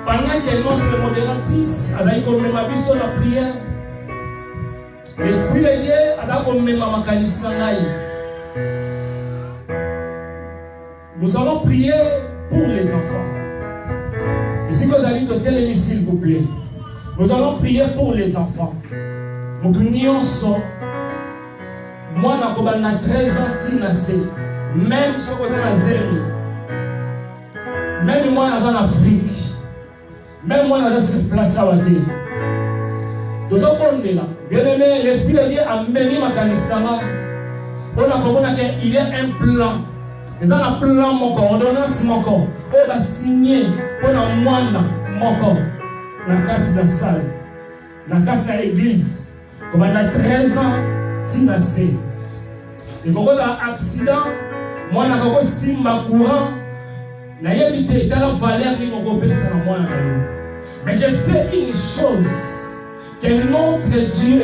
Pendant que notre modératrice a dit qu'on met ma vie sur la prière, l'Esprit de Dieu a dit qu'on met ma mécanisme. Nous allons prier pour les enfants. Et si vous allez te téléviser, s'il vous plaît, nous allons prier pour les enfants. Nous sommes moi, je suis 13 ans, même si je suis à Zéro, même moi, je suis en Afrique, même moi, je suis placé à Wadi. Nous sommes là. Bien aimé, l'Esprit de Dieu a mené ma canistama. On a compris qu'il y a un plan. Il y a un plan, mon corps, ordonnance, mon corps. On va signer pour moi, mon corps. Dans la carte de la salle, dans la carte de l'église. On a 13 ans. Tinasé. Et quand on a un accident, moi, je suis un courant. Je suis dans la valeur de mon groupe. Mais je sais une chose, que notre Dieu,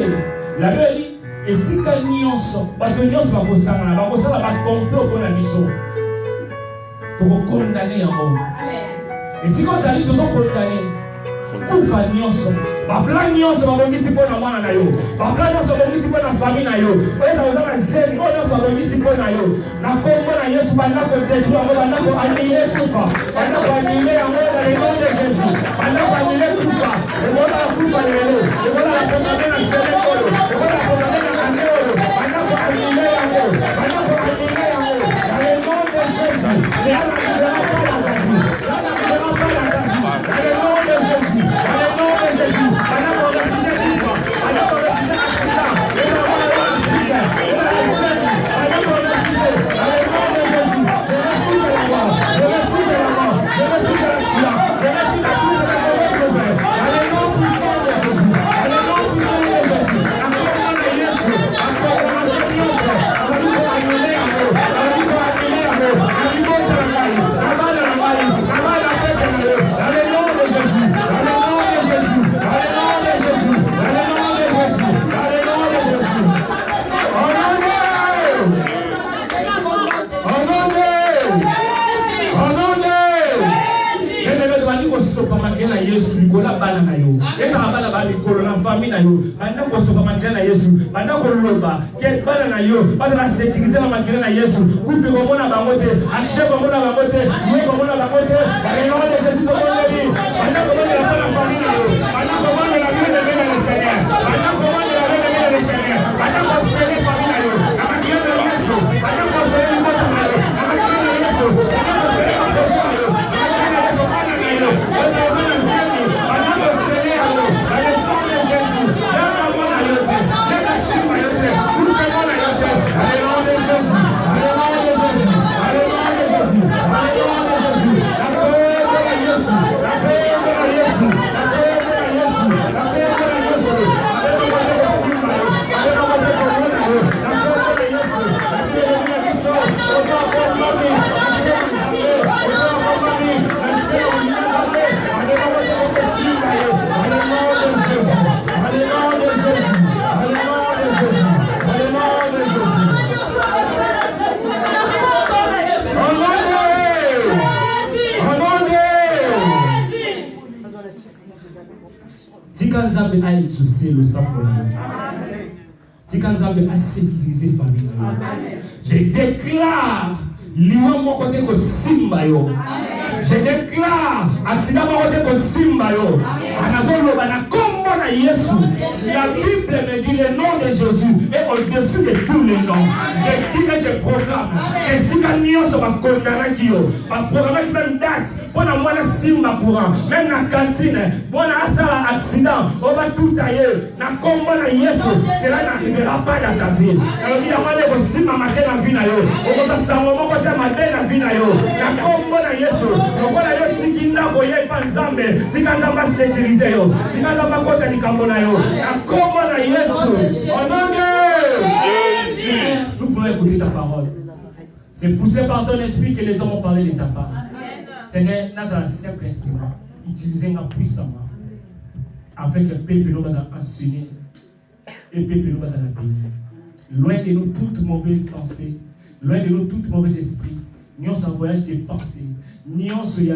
la Bible dit, et si nous sommes, nous sommes complot pour la mission. Nous condamner en haut. Et si nous allons tous condamner, kufa nyonso baplan nyonso babongisi mpo na mwana na yo baplan nyonso babongisi mpo na famille na yo oyeza oza na zemi oyo nyonso babongisi mpo na yo na kombo na yesu banda kodetruire yango banda koanile kufa banda koanile yango na le nom de jésus banda koanile kufa ebona na kufa lelo ebona na kondamne na sele oyo ebona na kondamne na ane oyo banda koanile yango banda koanile yango na le nom de jésus leana libera pas la vie leana libera pas la vie na le nom de jésus. Yesu likola bana na yo eza bana ba likolo na famille na yo banda ko soka makela na Yesu banda ko loba ke bana na yo bana la sécuriser na makela na Yesu kufi ko mona bango te accident ko mona bango te yo ko mona bango te ba yo de Jésus ko mona bi banda ko mona la famille na yo banda ko mona la vie de la Seigneur banda ko mona la vie de la Seigneur banda ko sele famille na yo na makela na Yesu banda ko sele mota na yo na makela na Yesu banda ko sele mota na yo na makela na Yesu Tikanzambe a exaucé le sang pour nous. Tikanzambe a sécurisé famille. Je déclare lion mon côté ko simba yo. Je déclare accident mon côté ko simba yo. Anazolo bana kombo na Yesu. La Bible me dit le nom de Jésus est au-dessus de tous les noms. Je dis que je proclame que si quelqu'un se va condamner qui yo, va programmer même date. Pour la moine simba courant, même la cantine, bon à accident, on va tout tailler. Na combo na Yesu, cela n'arrivera pas dans ta vie. Alors il y a pas de simba matin dans vie na yo. On va savoir mon côté matin dans vie na yo. Na combo na Yesu, on va la yo tikinda boye panzambe, tikanzamba sécuriser yo, tikanzamba côté ni kambo na yo. Na combo na Yesu, au nom de Jésus. Nous voulons écouter ta parole. C'est poussé par ton esprit que les hommes ont parlé de ta part. Seigneur, notre un simple instrument, utilisez-le puissamment, afin que le peuple nous va enseigner et le peuple nous va la paix. Loin de nous toute mauvaise pensée, loin de nous tout mauvais esprit, nous sommes en voyage de pensée, nous sommes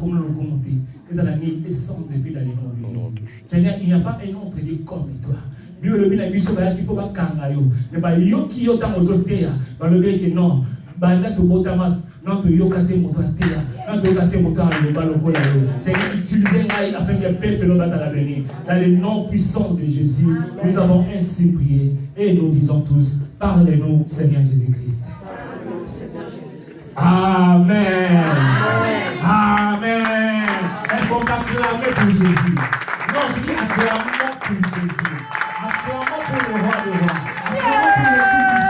comme le commenté, et dans la nuit, descendre de vie dans les noms de Jésus. Seigneur, il n'y a pas un autre Dieu comme toi. Bible le bina biso ba ki po ba kanga yo mais ba yo ki yo ta mozoteya ba le que non banda to botama non to yo kate moto ateya non to kate moto a ba lo kola yo Seigneur utilisez ngai afin que le peuple no bata l'avenir dans le nom puissant de Jésus nous avons ainsi prié et nous disons tous parlez-nous Seigneur Jésus-Christ. Amen. Amen. Est-ce qu'on va acclamer pour Jésus? Non, je dis acclamons pour Jésus. Acclamons pour le roi des rois. Acclamons pour le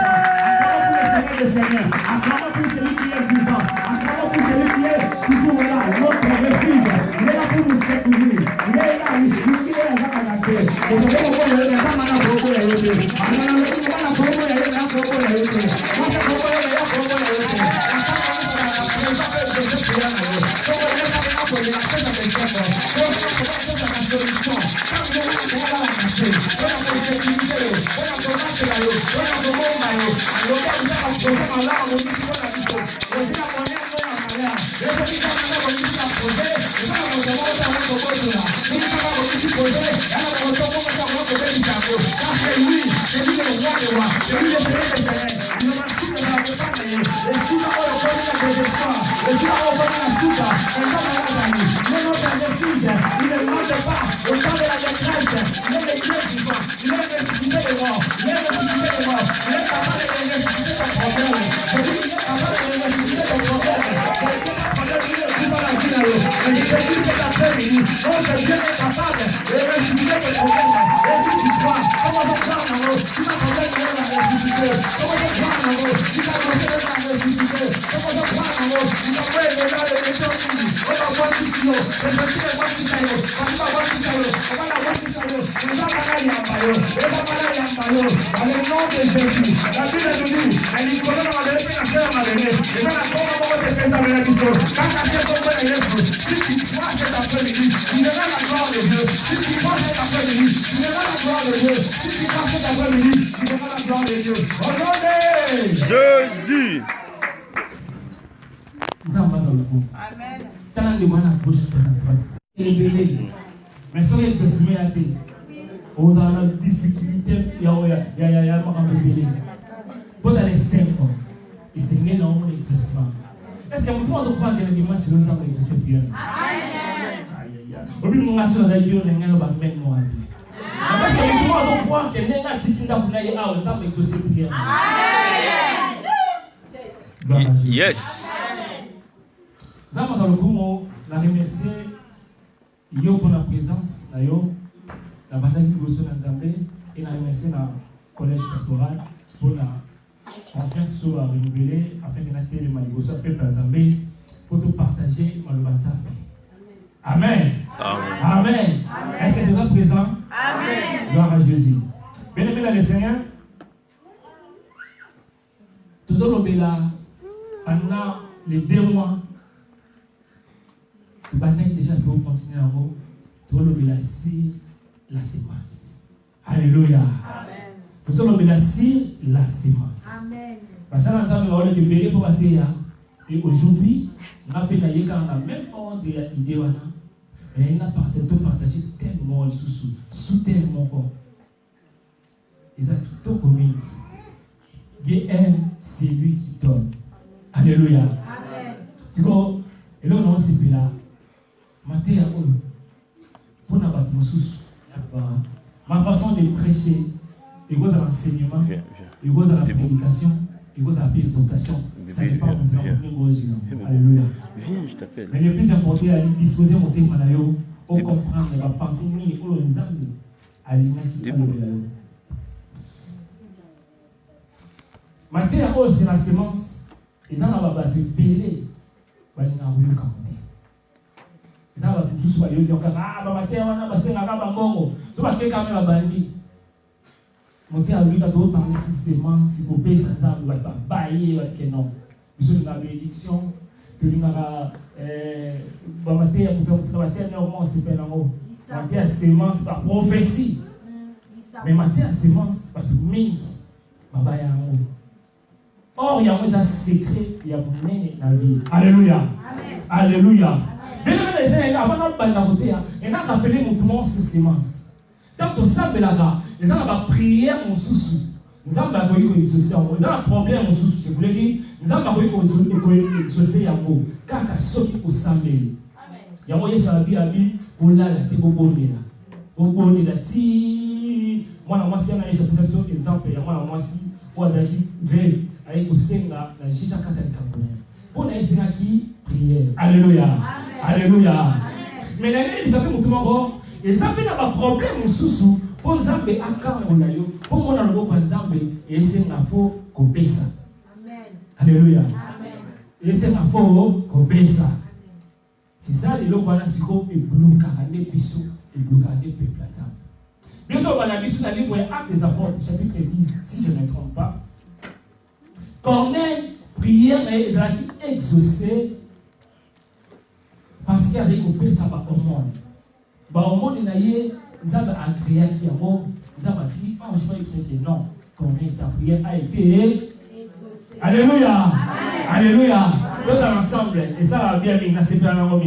Seigneur des seigneurs. Acclamons pour celui qui est vivant. Acclamons pour celui qui est toujours là. Notre refuge. Il est là pour nous secourir. Il est là, il suffit de la caméra. Et je vais vous dire, il n'y a pas mal à propos de l'autre. Alors, il n'y a pas mal à propos de l'autre. Moi, c'est propos de l'autre. Jésus. Amen. Tant de bonnes bouche et les bébés. Mais si on se met à terre, on a la difficulté, il y a un bébé. Pour dans les 5 ans, et c'est bien dans mon exaucement. Est-ce que vous pensez que les dimanches, tu nous as exaucé bien? Amen. Au bout de mon assurance, il y a un même moi. Parce que nous devons voir que les gens qui nous ont exaucé bien. Amen. Yes. Nous avons remercié yo pour la présence, la bataille de Gosso dans Zambé, et nous remercié le collège pastoral pour la confiance sur la renouvelée afin que nous ayons le Gosso peuple dans Zambé pour tout partager dans le Zambé. Amen. Amen. Est-ce que nous sommes présents? Amen. Gloire à Jésus. Bien aimé dans le Seigneur, nous allons là pendant les 2 mois. Le bataille déjà pour continuer en haut. Tout le monde sur la sémence. Alléluia. Amen. Nous allons là sur la sémence. Amen. Parce que nous avons le béni pour bataille. Et aujourd'hui, nous avons la même ordre d'idée. Et nous avons partagé tellement sous tellement corps. Ils ont tout commis. Dieu aime, c'est lui qui donne. Alléluia. Amen. C'est quoi? Et là, on a aussi là. Ma façon de prêcher, il y a l'enseignement, il y a la prédication, il y a la exhortation. Ça dépend de mon Alléluia. Viens, je t'appelle. Mais le plus important, c'est de disposer mon thème pour comprendre la pensée ni pour les âmes à l'image. Maintenant, c'est la sémence. Ils ont la battu belé. Ils ont ça tout soit yo qui ah ba maté wana ba senga ka bango so ba ke kamera bandi monter à lui quand on parle sémence si vous payez ça ba bailler que non biso na bénédiction que lui na ba maté pour maté normalement c'est pas nango maté à sémence par prophétie mais maté à sémence pas tout mingi ba ba yango Or, il y a un secret, il y a la vie. Alléluia. Alléluia. Bien aimé, avant de il y a rappelé mon tour sur sémence. Tant que ça, les gens ont prié mon sous-sous. Nous avons un problème mon sous-sous. Je voulais dire, nous avons un associé à vous. Car il y a ceux qui ont samé. Il y a moyen de la vie, pour la tébobonner. Bobonner la ti. Moi, moi, si on a un exemple, il y a moi, si on a dit, veuve, avec le Senga, la Jija Katalika. Pour la qui prière. Alléluia. Alléluia. Mais les gens qui ont ils avaient un problème sous pour nous amener à quand on a eu pour mon algo par exemple et c'est un faux copier ça. Alléluia. Et c'est un faux copier ça. C'est ça les lois là siko et bloquer des bisous et bloquer des peuples là. Bien sûr on va la bisou dans le livre Actes des Apôtres chapitre 10 si je ne me trompe pas. Corneille prière et Israël exaucé parce qu'il avait coupé ça au monde. Au monde, ils avaient agréé qui est mort. Ils avaient dit, je ne sais pas non. Combien ta prière a été exaucée. Alléluia. Alléluia. Tout ensemble. Et ça va bien, mais c'est pas la même.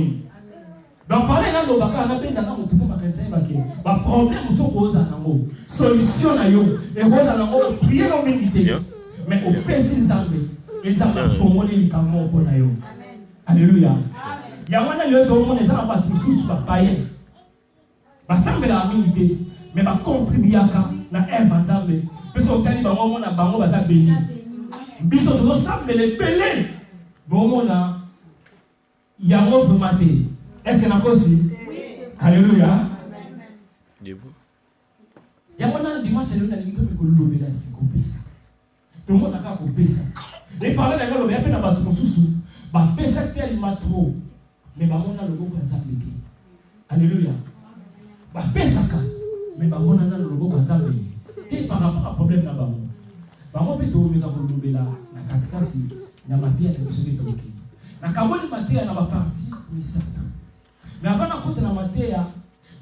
Donc, parler là, on a bien d'accord, on trouve un problème, on se pose à l'amour. Solution à yo. Et on a l'amour, prier l'humilité. Mais au péché, ils avaient formulé les camons pour la yo. Alléluia. Il y a un lieu où les gens ont tous païens. Basambela la humilité, mais va contribuer à la œuvre ensemble. Parce que quand il va on a bango basa béni. Biso to ensemble les belé. Bon on il y a un œuvre maté. Est-ce que na kosi? Alléluia. Debout. Il y a un dimanche là l'église que le lobé là c'est coupé ça. Tout le monde a qu'à couper ça. Et parler là le bien na bato mosusu. Ba pesa tellement trop. Mais ba on a le go ensemble. Alléluia. Ba pesaka mais ba mona na lobo kwa nzambe te par rapport à problème na bango bango pe to meka ko lobela na katikati na matia na biso ke toki na kaboli matia na ba parti misaka mais avant na kota na matia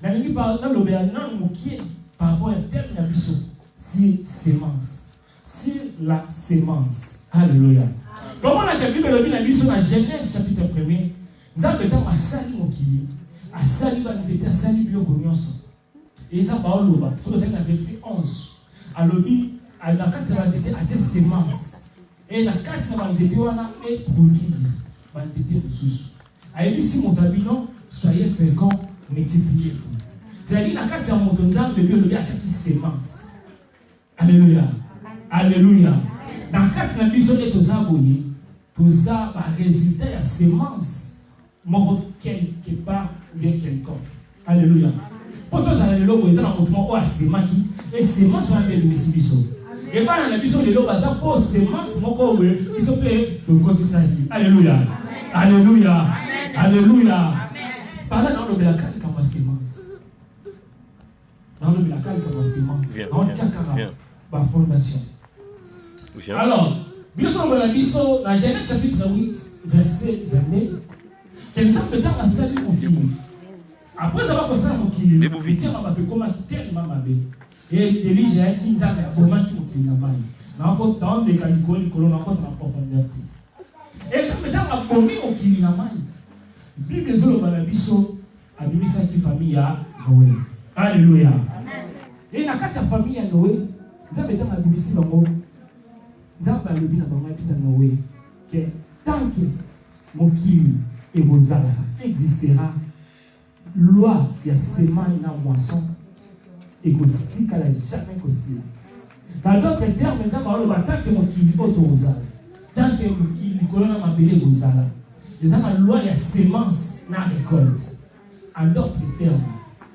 na lingi pa na lobela na mokie par rapport à terme na biso si sémence sur la sémence. Alléluia. Comment la Bible le dit na biso na Genèse chapitre 1er nzambe ta masali mokili asali banzete asali biloko nyonso eza baoloba soki otali na verset 11 alobi na kati na banzete atie semence e na kati na banzete wana eproduire banzete mosusu ayebisi moto abino soyez fécond multipliez-vous c'est-à-dire na kati ya moto nzambe bi olobi atiaki semence. Alléluia. Alléluia. Na kati na biso te toza boye toza barésultat ya semence moko quelque part bien quelconque. Alléluia. Pour tous les gens, ils ont un mouvement à semaki et semence sont bien de misibiso. Et pas dans la vision de l'eau, ça pour semence moko ils sont fait de côté ça. Alléluia. Alléluia. Alléluia. Par là dans le blacal comme semence. Dans le blacal comme semence. Dans chakara ba fondation. Alors, bien sûr dans la vision dans Genèse chapitre 8 verset 22. Quels sont les temps à salut au Kili. Après avoir passé à mon Kili, il y a un peu comme qui tellement mabé. Et Élie a dit ça mais comment qui Kili na mai. Na encore dans des calicoli colon encore dans profondeur. Et ça me temps à bomber au Kili na mai. Bible zolo bana biso abimisa ki famille ya Noé. Alléluia. Et na kati ya famille ya Noé, nzambe temps abimisi bango. Nzambe alobi na bango ya Noé que tant que mon Kili et vos arbres existera loi il y a semaine dans moisson égotistique à la jamais possible. Dans d'autres termes, tant que mon kili autorisé, tant que mon kili colonna m'a belé vos arbres, les gens la loi il y a semence na récolte. En d'autres termes,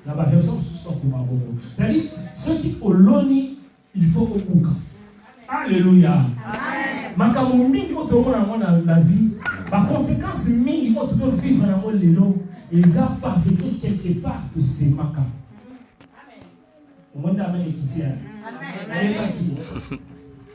la version soit pour ma bobo. C'est-à-dire ceux qui au loni il faut au bouca. Alléluia. Makambo mingi ko to mona la vie. Par conséquence mingi ko to vivre na mo lelo eza parce que quelque part de ces maka. Amen. Au monde amen ekitia. Amen.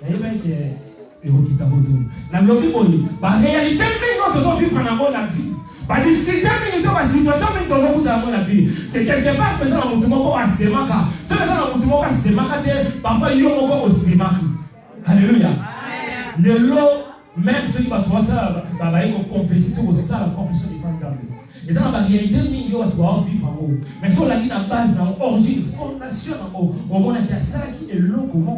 Amen que et au kitaboto. La lobi boni, ba réalité mingi ko to vivre na mo la vie. Ba difficulté mingi to ba situation mingi to vivre na mo la vie. C'est quelque part que ça na mutu moko asemaka. Ça na mutu moko asemaka te parfois yo moko osemaka. Alléluia. Le lot, même ceux qui vont trouver ça, ils vont confesser tout ça, la confession des femmes d'âme. Et ça, la réalité, ils vont vivre en haut. Mais sur la vie, la base, l'origine, la fondation en haut, au moment où ça qui est l'eau, comment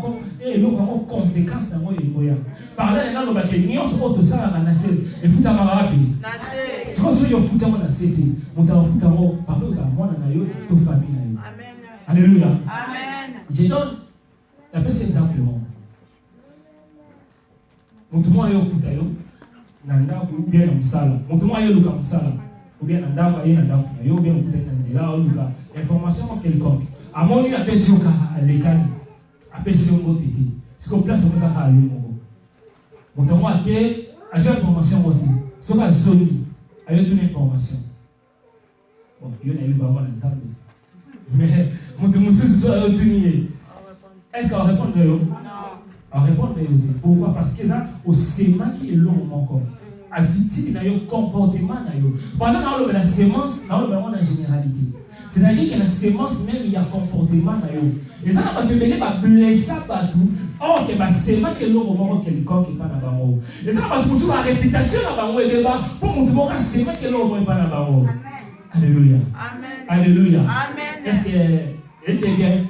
conséquence dans le moyen. Par là, on va dire que nous sommes ça, on a nassé. Et vous avez marqué. Tu vois, si vous avez nassé, vous avez fait parfois vous avez moi, toute famille. Amen. Alléluia. Amen. Je donne un peu cet exemple. Mutumwa yo kutayo nanda ou bien na musala mutumwa yo luka musala ou bien nanda ba yena nda yo bien kuteta nzela ou luka information quelconque amoni na peti oka lekani apesi ngo tete siko place ko ka yo ngo mutumwa ke ajo information wote so ba zoni ayo tune information bon yo na yo ba wana nzambe mais mutumusi so ayo tuniye est-ce qu'on répond de yo? À répondre pourquoi? Parce que ça, au sément qui est long encore. Attitude, comportement. Pendant la sémence, dans la généralité. C'est-à-dire que la sémence même, il y a comportement. Et ça, on va te mener à blesser partout. Or, que la sémence qui est long au moment quelqu'un qui n'est pas dans le monde. Et ça, on va te pousser la réputation dans le débat pour montrer que la sémence qui est long au moment qui n'est pas dans le monde. Alléluia. Amen. Alléluia. Amen. Est-ce que était bien?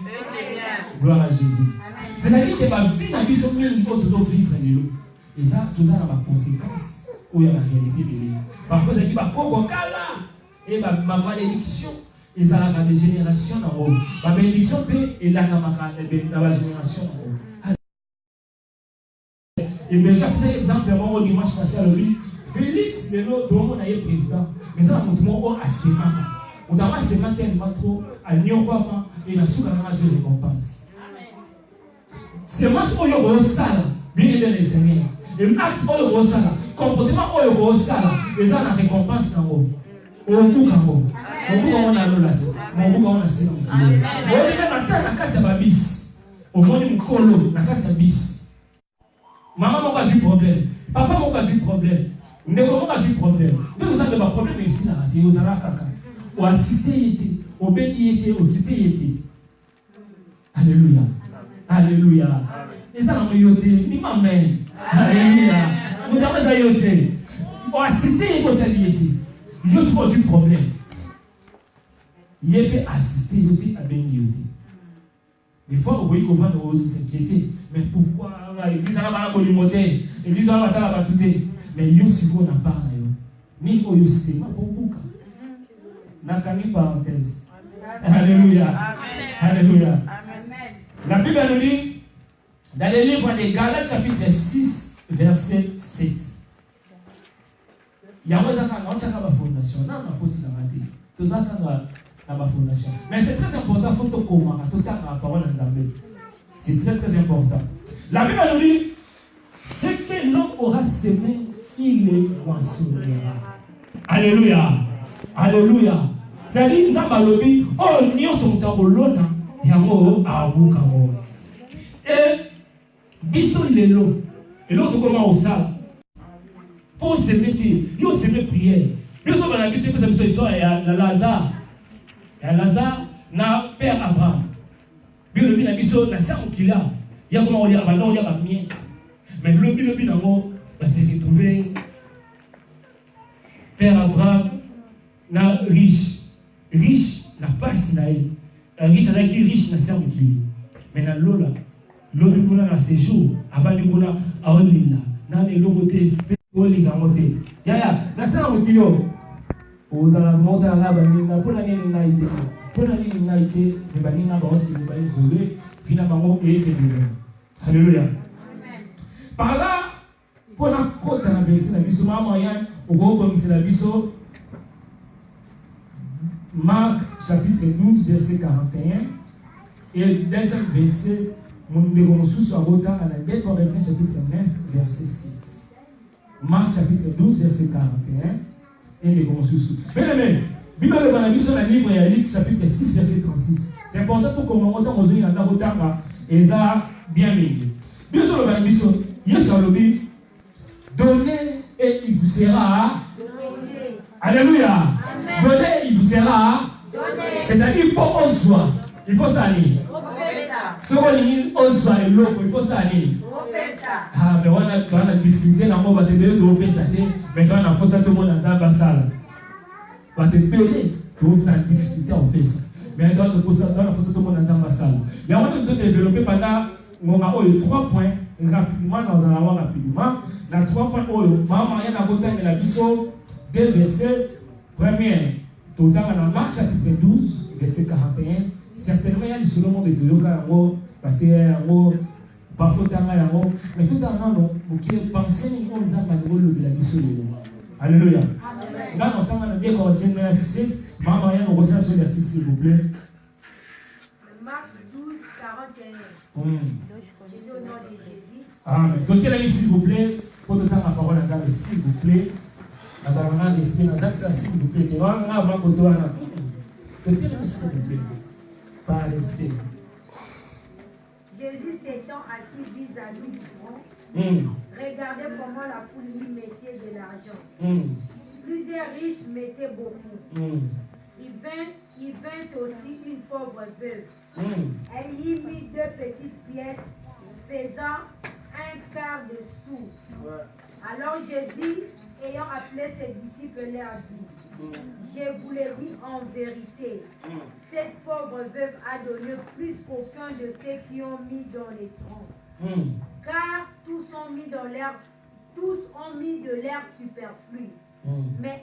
Gloire à Jésus. C'est-à-dire que ma vie n'a pas besoin de vivre. Et ça, tout ça a ma conséquence. Où il y a la réalité de l'île. Parfois, il y a et ma malédiction, et ça a des générations dans le monde. Ma malédiction, et là, dans la génération dans le monde. Et bien, j'ai pris l'exemple, au dimanche passé à l'Ori, Félix, le nom de président. Mais ça, on a assez mal. On a assez mal tellement trop, à Nyokwa, et la sous-garage de récompense. C'est moi qui suis au sala, bien aimé les Seigneurs. Et l'acte au sala, comportement au sala, et ça la récompense dans l'eau. Au bout quand on a l'eau là, au bout on a c'est on a même attendre la carte à bis. Au moins une colo, la carte à bis. Maman m'a pas eu problème, papa m'a pas eu problème, Neko m'a pas eu problème. Mais vous avez pas problème ici là, et vous avez caca. Au assister était, au béni était, occupé était. Alléluia. Alléluia. Et ça, on yote, ni ma mère. Alléluia. Vous avez yote. On assiste, il faut t'allier. Il y a souvent un problème. Il y a assisté, yote, à bien yote. Des fois, vous voyez qu'on va nous s'inquiéter. Mais pourquoi l'église a la bonne l'église a la batute. Mais il y a aussi qu'on n'a pas. Ni au système, pour beaucoup. N'a qu'à ni parenthèse. Alléluia. Alléluia. La Bible nous dit, dans le livre de Galates, chapitre 6, verset 7. Il y a une fondation. Non, on peut tout ça dans la fondation. Mais c'est très important, il faut que tu aies la parole en Zambé. C'est très très important. La Bible nous dit, ce que l'homme aura semé, il le moissonnera. Alléluia. Alléluia. C'est-à-dire, Zambalobi, oh, nous sommes dans le lona. Et biso lelo et l'autre comment au sale pour se mettre nous se mettre prière nous sommes dans la biso que cette histoire à Lazare na père Abraham bien le bien biso na ça qu'il a il y a comment on dit avant il y a pas miette mais le bien nango va se retrouver père Abraham na riche na passe na riche avec qui riche n'a servi qui mais dans l'eau là l'eau du kuna na séjour avant du kuna à Olila dans les logotés Olila moté ya na servi qui yo aux ala monta là banina pour la nini naïté mais banina ba oti ba volé finalement et que alléluia par là pour la côte na besi na biso mama yan au gogo c'est la biso Marc chapitre 12 verset 41 et deuxième verset mon dégonçu sur Rota à la Guerre Corinthiens chapitre 9 verset 6. Marc chapitre 12 verset 41 et dégonçu sur. Bien aimé, Bible de la mission dans le livre de Luc chapitre 6 verset 36. C'est important pour qu'on entende aux yeux dans Rota et ça bien mis. Bible de la mission, il y a sur le dit donnez et il vous sera. Alléluia. Donnez, il vous sera. C'est-à-dire, pour Oswa, il faut s'aller. Ce qu'on dit, Oswa et l'autre, il faut s'aller. Ah, mais on a difficulté dans le monde, mais quand on a posé tout le monde dans la salle. On va te payer, tout ça difficulté en fait. Mais quand on a posé tout le monde dans la salle. Il y a un moment de développer pendant 3 points rapidement dans un avant rapidement. Dans 3 points, maman, il y a un côté de la biseau, 2 versets. Premier, tout le temps dans Marc chapitre 12, verset 41. Certainement, il y a le seul monde de Toyoka, mais tout en allant, vous pensez que nous avons le la mission. Alléluia. Là, on entend bien Corinthiens 9, 7. Maman, il y a un receveur sur l'article, s'il vous plaît. Marc 12, 41. J'ai au nom de Jésus. Amen. Donc, s'il vous plaît, pour tout temps la parole à Dieu, s'il vous plaît. Nous avons un esprit, nous avons s'il vous plaît. Nous avons un côté. Peut-être s'il vous plaît. Par l'esprit. Jésus s'étant assis vis-à-vis du front, regardez comment la foule lui mettait de l'argent. Plusieurs riches mettaient beaucoup. Il vint aussi une pauvre veuve. Elle y mit 2 petites pièces, faisant 1/4 de sou. Alors Jésus, ayant appelé ses disciples, leur dit, je vous le dis en vérité, cette pauvre veuve a donné plus qu'aucun de ceux qui ont mis dans les troncs. Car tous ont mis de l'air superflu. Mais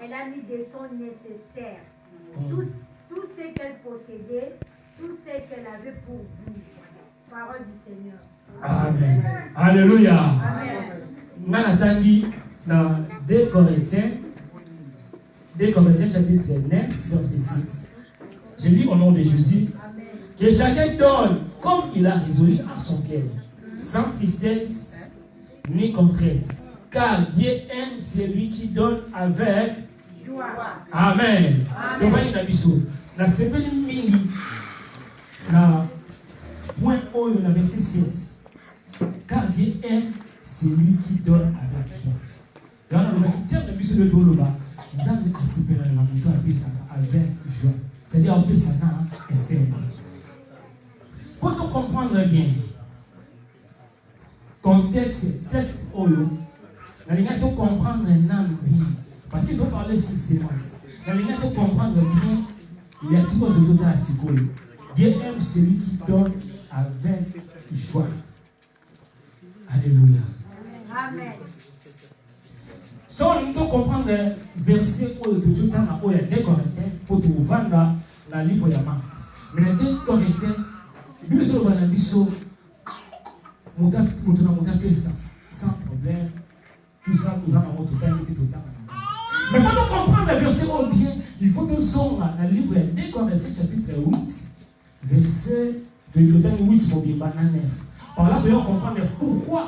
elle a mis des sons nécessaires. Tout ce qu'elle possédait, tout ce qu'elle avait pour vivre. Parole du Seigneur. Amen. Alléluia. Amen. Malatangi dans 2 Corinthiens chapitre 9, verset 6. Je lis au nom de Jésus. Amen. Que chacun donne comme il a résolu à son cœur, sans tristesse ni contrainte. Car Dieu aime celui qui donne avec joie. Amen. Je vois une abisso. La semaine mini, la point haut, le verset 7. Car Dieu aime celui qui donne avec joie. Dans le terme de mission de Doloba, nous avons participé à la mission avec joie. C'est-à-dire, on peut s'attendre et c'est quand on comprend bien, contexte, texte, oyo, la ligne de comprendre un âme bien. Parce qu'il faut parler sur séquence. La ligne de comprendre bien, il y a tout le monde à Sikolo. Dieu aime celui qui donne avec joie. Alléluia. Amen. Si on doit comprendre le verset où il y a 2 Corinthiens pour tout vendre dans le livre de Marc. Mais les 2 Corinthiens, il y a des choses sans problème. Tout ça, nous avons tout le temps. Mais quand on comprend le verset bien, il faut que nous sommes dans le livre de 2 Corinthiens chapitre 8, verset de 8, 9. Par là, nous devons comprendre pourquoi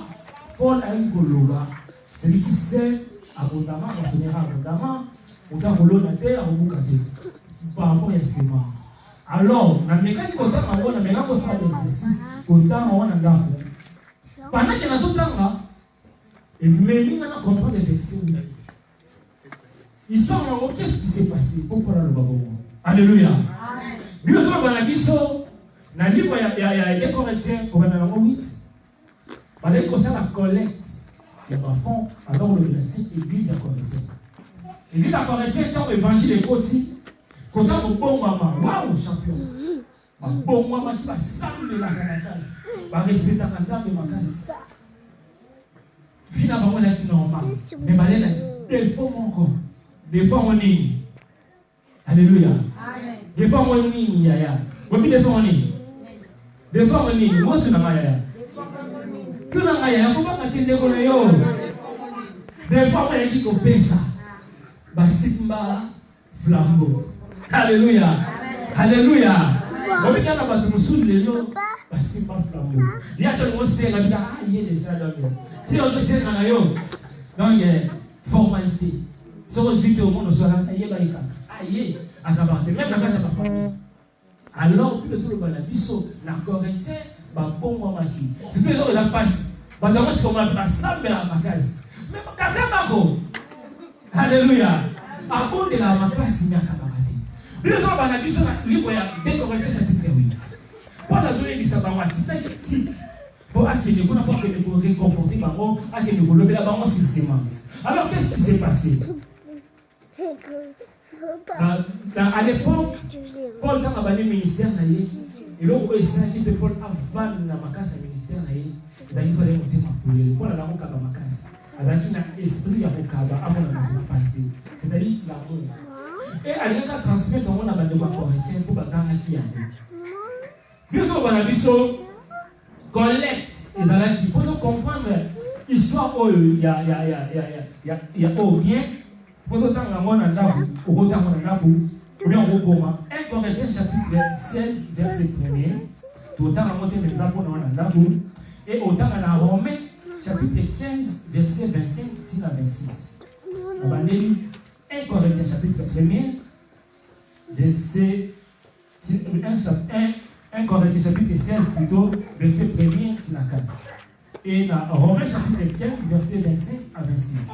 Paul a eu Goloba. Celui qui sait abondamment, enseignera abondamment, autant de la terre, par rapport à la sémence. Alors, dans le mécanisme, on a l'exercice, pendant qu'il y a tout temps, et même maintenant comprendre le verset 8. Histoire, qu'est-ce qui s'est passé? Pourquoi le Babo? Alléluia. Amen. Bien sûr, dans la biseau, dans le livre, il y a des Corinthiens, comme dans le 8. Parce qu'il concerne la collecte. Il y a un fond, alors le verset église à Corinthiens. L'église à Corinthiens, quand l'évangile est côté, quand on bon maman, waouh, champion. Bon maman qui va saluer la casse, va respecter la casse de ma casse. Finalement, on est normal. Mais malgré la défaut encore. Des fois, on est. Alléluia. Des fois, on est. Yaya. Vous des fois, on est. Des fois, on est. Moi, tu n'as pas yaya. Tu n'as pas yaya. Comment tu t'es décollé? Des fois, on est dit qu'on paie ça. Basimba flambeau. Alléluia. Alléluia. On est quand on va sous les lions. Basimba flambeau. Il y a tout le monde qui est là. Il y a déjà là. Si on se sait dans la yo, donc il y a formalité. Si on se dit au monde, on se dit aïe, à tabarder, même la carte à famille. Alors, puis le tour de Balabiso, la Corinthienne, bon moi qui. Si tu es dans la passe, d'abord, c'est comme un sable à ma case. Mais Kakamago, alléluia, à bon de la macasse, il y a camarade. Puis le tour de Balabiso, le livre, il y a 2 Corinthiens chapitre 8. Paul a joué, il s'est dit, pour réconforter, pour lever la banque sur sémence. Alors, qu'est-ce qui s'est passé? À l'époque, Paul dans le ministère, et là, il s'agit de Paul avant la macasse ministère, il a dit qu'il monter ma poule. Paul a la moka ma macasse. Alors, il a l'esprit à Mokaba, à mon pasteur. C'est-à-dire l'amour. Et il a transmis dans mon abandon à Corinthien pour battre qui a dit. Bien sûr, on a vu collecte. Et pour nous comprendre l'histoire où il y a au bien, pour autant que mon anabu, ou autant mon anabu, ou bien au Goma. 1 Corinthiens chapitre 16, verset 1er, autant à monter mes apôtres dans l'anabu, et autant à la Romain, chapitre 15, verset 25 à 26. On va lire 1 Corinthiens chapitre 1er, verset 1 Corinthiens chapitre 16 plutôt, verset 1er à 4. Et dans Romains chapitre 15, verset 25 à 26.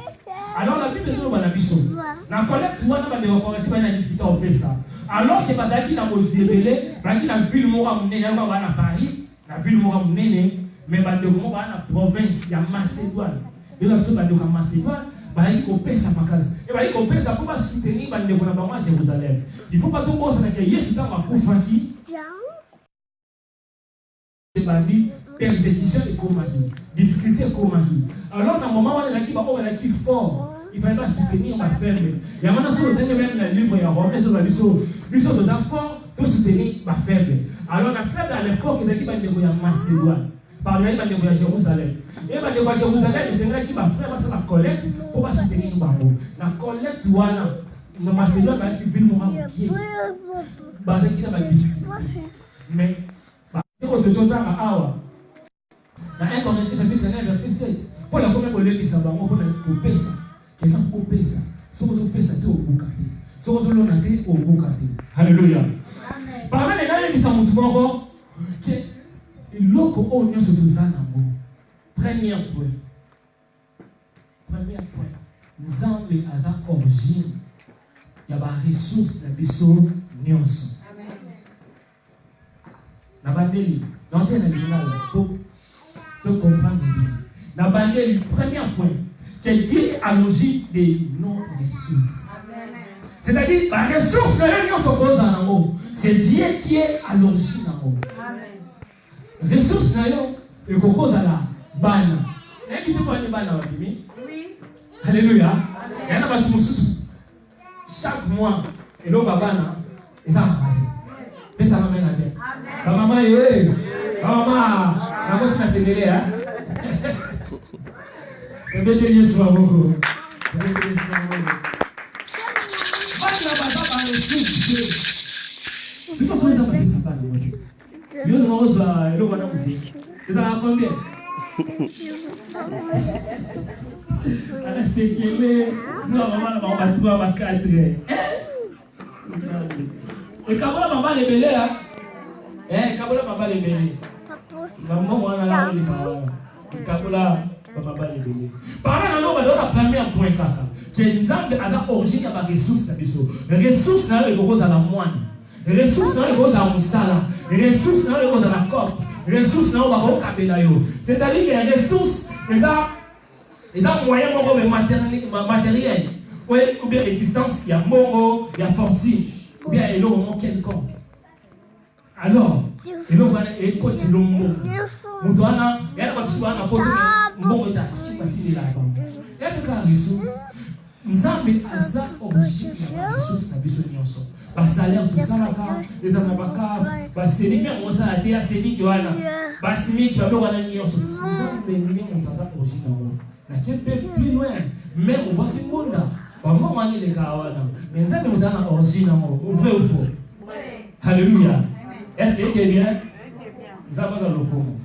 Alors la Bible dit que la Bible la collecte, tu vois, dans le Corinthiens, il y a une victoire au Pessa. Alors que Badaki n'a pas révélé, Badaki n'a vu le mot à mener, à Paris, n'a vu le mot à mener, mais Badaki n'a la province, il y a Macédoine. Il y a Macédoine, Badaki au Pessa, ma case. Et Badaki au Pessa, pour soutenir Badaki à Jérusalem. Il ne faut pas tout le monde s'en accueillir, c'est un Koufaki. C'est Badaki. Persécution et Komaki, difficulté et Komaki. Alors, dans le moment où on est qui fort, il ne fallait pas soutenir ma faible. Il y a maintenant même le livre, il y a Romain, il y a des enfants pour soutenir ma faible. Alors, la faible à l'époque, il y a qui va négocier à Macédoine. Par exemple, il va négocier à Jérusalem. Et il va négocier à Jérusalem, c'est vrai qu'il va faire la collecte pour soutenir Babo. La collecte, voilà, dans Macédoine, il va qui ville moral qui est. Il va difficulté. Mais, c'est au total à Awa. Dans 1 Corinthiens chapitre 9, verset 7, pour la première fois, il s'en va pour le Pessa. Quelqu'un faut Pessa. Si vous Pessa, tu es au Bukate. Si vous avez au Bukate. Alléluia. Par là, les gars, ils sont morts. Il loco au nion sur tout ça. Premier point. Nzambe a sa origine. Il y a des ressources dans les ressources nions. Na bandeli, dans tel pour comprendre bien. Dans le premier point, que Dieu est à l'origine de nos ressources. C'est-à-dire, la ressource de s'oppose en haut. C'est Dieu qui est à l'origine en haut. Ressource de cause à la banne. N'invitez pas les bannes à la vie. Alléluia. Il y en a pas chaque mois, et là, babana, et ça va. Mais ça m'amène à bien. Ma maman est. Maman, la voix s'est accélérée, hein? Et bien, Dieu soit beaucoup. C'est pas ça, ça ça pas. Il y a une rose, il y a une boutique. Et ça va combien? C'est qu'elle est. Sinon, maman, on va trouver ma 4. Et quand la maman est belle, hein? Quand la maman est belle. Maman, on a la par là, on va premier point. Que Nzambe a sa origine à ressources. Ressources, c'est à la moine. Ressources, c'est à Moussala. Ressources, c'est à la copte. Ressources, c'est à la c'est-à-dire que les ressources, les moyens matériels, ou bien l'existence, il y a moro, il y a fortune, ou bien il y a un quelconque. Alors, il y a un côté de l'homme. Moutoana, il y a un côté de l'homme. Mbongo ta ki batili la banque. Il y a des ressources. Nzambe aza origine ya ressources na biso nyonso. Ba salaire tout ça là, les amabaka, ba seni même on ça a été seni ki wana. Ba simi ki ba wana nyonso. Nzambe ni on aza origine na. Na kepe plus loin, même au baki monda. Ba mo mani le ka wana. Mais Nzambe mutana origine na vrai ou faux? Alléluia. Est-ce que c'est bien? Nzambe dans le congo.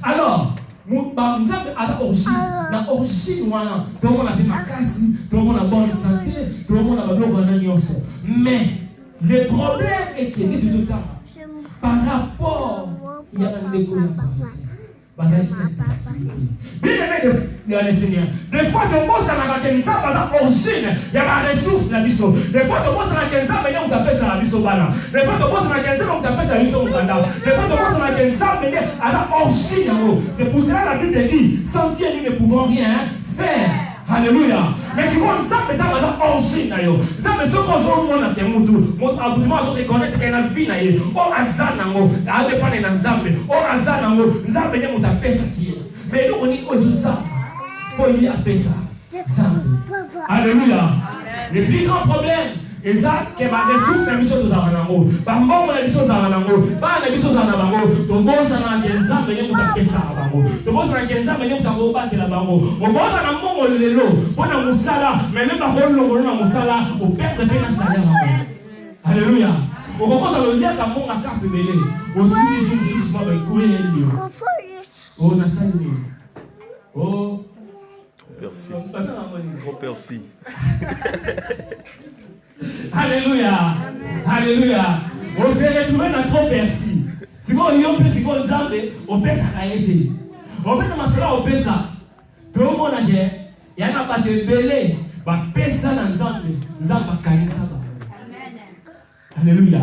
Alors, Nzambe a la origine, la origine wana, tout le monde a bien makasi, tout le monde a bonne santé, tout le monde a bien bonne santé. Mais le problème est que tout le temps, par rapport, il y a un égo. Bien aimé de Seigneur. Des fois, tu bosses dans la Kenza, par exemple, origine, il y a la ressource dans la biso. Des fois, tu bosses dans la Kenza, mais on t'appelle ça la biso bana. Des fois, tu bosses dans la Kenza, on t'appelle ça la biso mukanda. Des fois, tu bosses dans la Kenza, mais à la origine. C'est pour cela que la Bible dit, sans Dieu, nous ne pouvons rien faire. Alléluia. Mais si on s'en met dans la origine, ça me semble qu'on s'en monte à Kemutu. Mon aboutement, on se reconnaît qu'il y a une vie. Oh, Azanango, à dépendre dans Zambé. Oh, Azanango, Zambé, nous t'appelle ça qui est. Mais nous, on est aux ça. Pour y appeler ça. Zambé. Alléluia. Le plus grand problème, c'est que ma ressource, c'est mission de Zaranango. Par moment, la mission de Zaranango. Par la mission de Zaranango. Ton bon, ça n'a qu'un Zambé, nous t'appelle ça. Ton bon, ça n'a qu'un Zambé, nous t'appelle pas la bango. Mon bon, ça n'a pas le lot. Pour la moussala, mais le baron, le moussala, au père de peine à salaire. Alléluia. Au moment où le lien à mon café belé, au suivi de Jésus, va couler. Oh, Nassali. Oh, Merci. Trop merci. Alléluia. Alléluia. On s'est retrouvé dans trop merci. Si on y a si on Zambé, on peut s'arrêter. On peut nous au Pessa. Tout le monde a dit, il y a pas de belé. Va Pessa dans Zambé. Zamba Kanisa. Alléluia.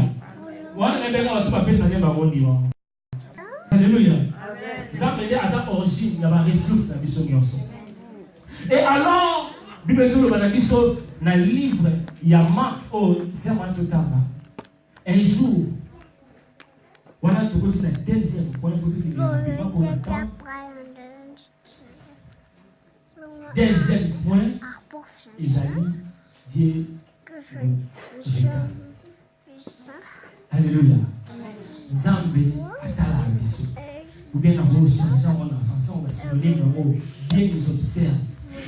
Alléluia. Zambé a sa origine, il y a ma ressource dans la mission. Et alors, Bible dit dans le livre, il y a Marc, c'est un jour, voilà, tu continues le deuxième point pour le temps. Deuxième point, Isaïe, Dieu, Alléluia. Zambé, Atala, Bisso. Ou bien en gros, en façon, on va synonyme, bien nous observe.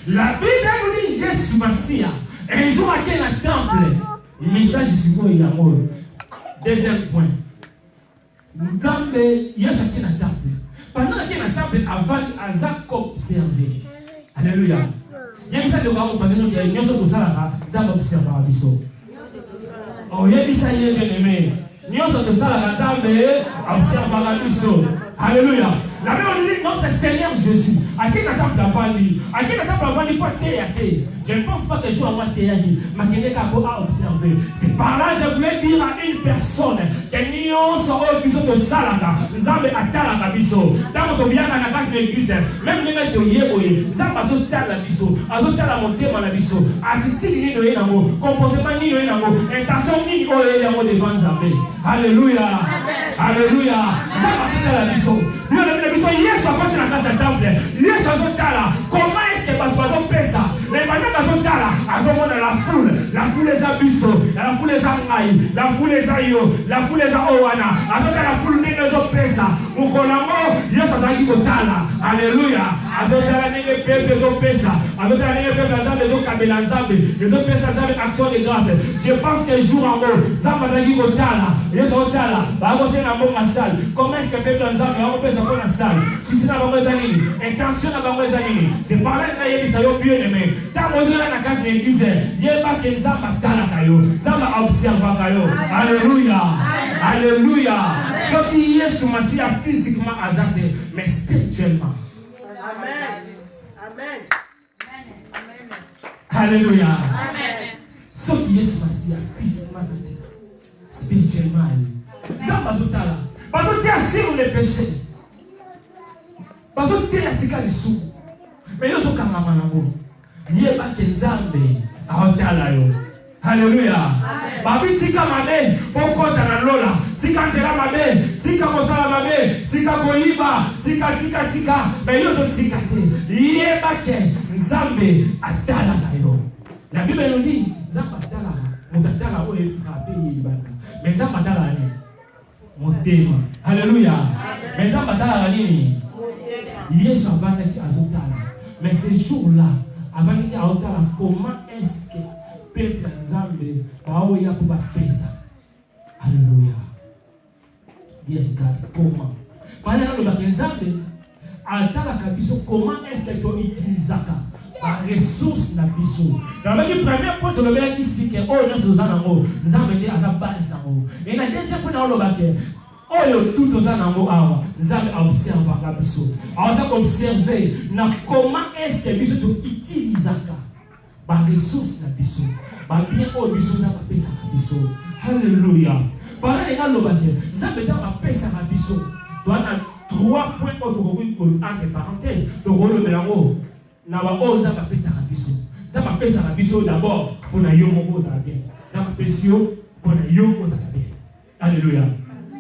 La Bible nous dit Jésus Massia. Un jour à quel temple, message ici il y a mort. Deuxième point. Zambé, il y a chacun un temple. Pendant qu'il y a un temple, avant Azak observer. Alléluia. Il y a un de gars pendant qu'il y a une chose de ça, Zambé observe à Bisso. Oh, il y a ça y est bien aimé. Nous sommes de ça, Zambé observe à Bisso. Alléluia. La Bible nous dit notre Seigneur Jésus. À qui n'attend pas avant lui? À qui n'attend pas avant lui pour théâter? Je ne pense pas que je vais avoir théâter. Mais qu'il n'est qu'à observer. C'est par là que je voulais dire à une personne que nous sommes biso de Salaka. Zambé atala la biso. Dans notre bien à la carte de l'église. Même les mecs de Yéboé. Zambé azotal la biso. Azotal la montée à la biso. Attitude ni de Yango. Comportement ni de Yango. Intention ni de Yango devant Zambé. Alléluia. Alléluia. Zambé azotal la biso. Yesu akoti na kati ya temple. Yesu azotala. Comment est-ce que bato fait ça? Les manières azotala azomona la foule les abisso, la foule les angai, la foule les ayo, la foule les owana. Azotala la foule ndenge ezopesa. Mukolango Yesu azaki kotala. Alléluia. Azotala ndenge pepe ezopesa. Azotala ndenge pepe azambe ezokabela nzambe. Ezopesa nzambe action de grâce. Je pense que jour en haut, nzambe azaki kotala. Yesu azotala. Bakosenga mbonga salle. Comment est-ce que pepe nzambe akopesa pour la salle? Si c'est la bonne année, intention la bonne année. C'est par là que ça y bien aimé. Tant que vous avez la carte de l'église, il n'y a pas que Zamba Talakayo, Zamba Observakayo. Alléluia. Alléluia. Ce qui est sous ma physiquement azarté, mais spirituellement. Amen. Amen. Alléluia. Amen. Ce qui est sous ma physiquement azarté, spirituellement. Zamba Tala. Parce que tu as sur les péchés. Parce que tu as les sous. Mais yo soka mama nango. Yeba kenzambe awatala yo. Alléluia. Babi tika mabe pokota na lola. Tika nzela mabe, tika kosala mabe, tika koiba, tika. Mais yo so tika te. Yeba ke nzambe atala kayo. La Bible nous dit nzambe atala. Mutatala o e frappé yibana. Mais nzambe atala ni. Motema. Alléluia. Mais nzambe atala nini? Yesu avanda ki azotala. Mais ces jours-là, avant qu'il y ait comment est-ce que le peuple Zambé va faire ça? Alléluia. Bien, regarde comment. Pendant le bac Zambé, comment est-ce qu'il faut utiliser la ressource de la biso? Dans le premier point, le bac ici, que oh, nous sommes en haut, Zambé est à sa base en haut. Et dans le deuxième point, dans le bac, Oyo tout aux anamo awa, Nzambe observe à biso. Alors observer na comment est-ce que biso to utilisaka ba ressources na biso. Ba bien o biso na pesa biso. Alléluia. Para les lobake, Nzambe ta pesa biso. Doit 3 points entre parenthèses. Donc on le mélange. Na ba o Nzambe pesa biso. Nzambe pesa biso d'abord pour na yo moko za bien. Nzambe pesio pour na yo moko za bien. Alléluia.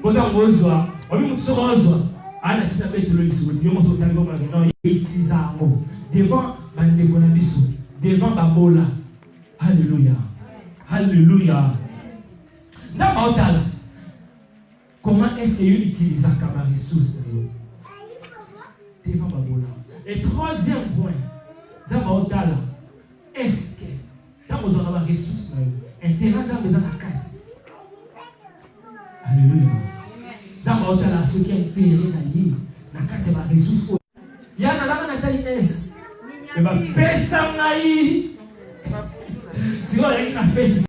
Pendant Roswa, on dit que Roswa, à la tête de l'Église, Dieu m'a sauté comme un non, il utilise un mot devant Bande Konabiso, devant Babola. Alléluia. Alléluia. Dans Baotala, comment est-ce qu'il utilise ça comme ressource devant Babola? Et troisième point, dans Baotala, est-ce que dans vos ressources, intérêt dans besoin de la case? Alléluia. D'abord, tu as ce qui est intérêt dans la carte de ressources. Il y a un taille S. Il va baisser naï. Si on a une fête.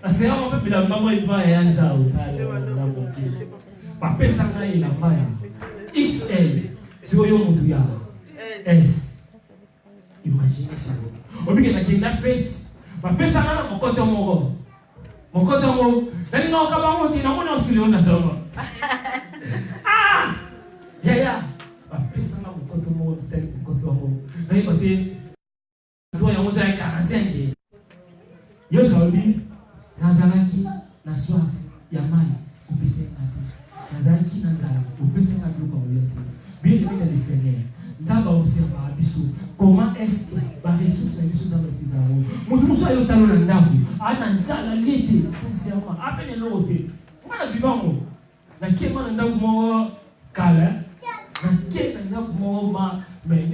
Parce que on peut la maman et pas un zao. Pas baisser naï la maya. XL. Si on y a un montuya. S. Imaginez ça. On dit qu'il y a une fête. Pas baisser naï mon côté mon. Mon côté mon, elle n'a pas monté, n'a pas monté, n'a pas monté. Ah! Yaya, personne n'a mon côté mon, tel mon côté mon. Là, côté, toi, il y a 45 ans. Yo sabi, nazalaki, na soif, yamai, upese ngati. Nazalaki nanzala, upese ngati ukaolete. Bien aimé dans le Seigneur, nous allons observer comment est-ce que la ressource de Biso dans le tisano. Mutumu ayo talo na ndaku, ana nzala lete sincèrement, appelez l'autre. Comment la vivons na kema na ndaku mo kala, na kema na ndaku mo ma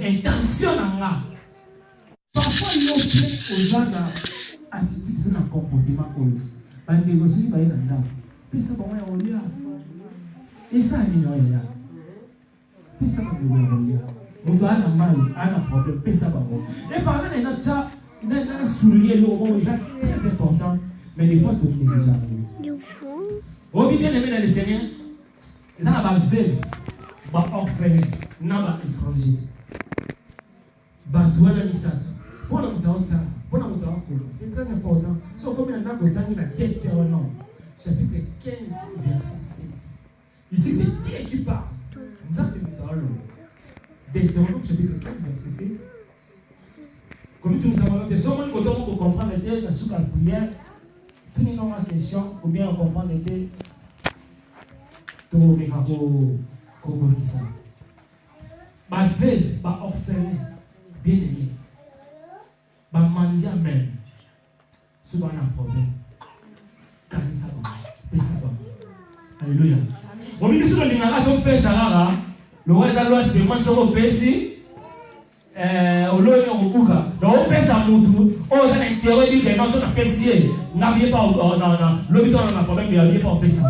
intention nga. Parfois il y a aux gens attitude na comportement oyo. Bande bosui ba ina ndaku. Pesa ba wa olia. Esa ni no ya. Pesa ba olia. On doit un problème, pesa bango. Et par là, il y a souligné le mot très important, mais des fois, tu es déjà. On vit bien aimé dans le Seigneur. Ils ont la veuve, les orphelins, les étrangers. Batouana Missa. Pour la moutanta, c'est très important. Si on commence à faire la tête de un homme, chapitre 15, verset 7. Ici, c'est Dieu qui parle. Nous avons Deutéronome chapitre 4, verset 7. Comme nous savons, que seulement quand on comprend le thé, sous la prière, tout le monde a une question, ou bien on comprend le thé, tout le monde a ça. Ma veuve, ma orphelin, bien aimé, ma mandia même, souvent un problème. Quand ça va, paix ça va. Alléluia. Au milieu de l'ingara, ton paix ça va. Le roi de la loi, c'est moi sur le PC. Au loin au Bouga. Donc, on pèse à Moutou. On a un intérêt dit que non, on a PC. N'habillez pas. Non. L'hôpital, on a un problème, mais n'habillez pas au PC.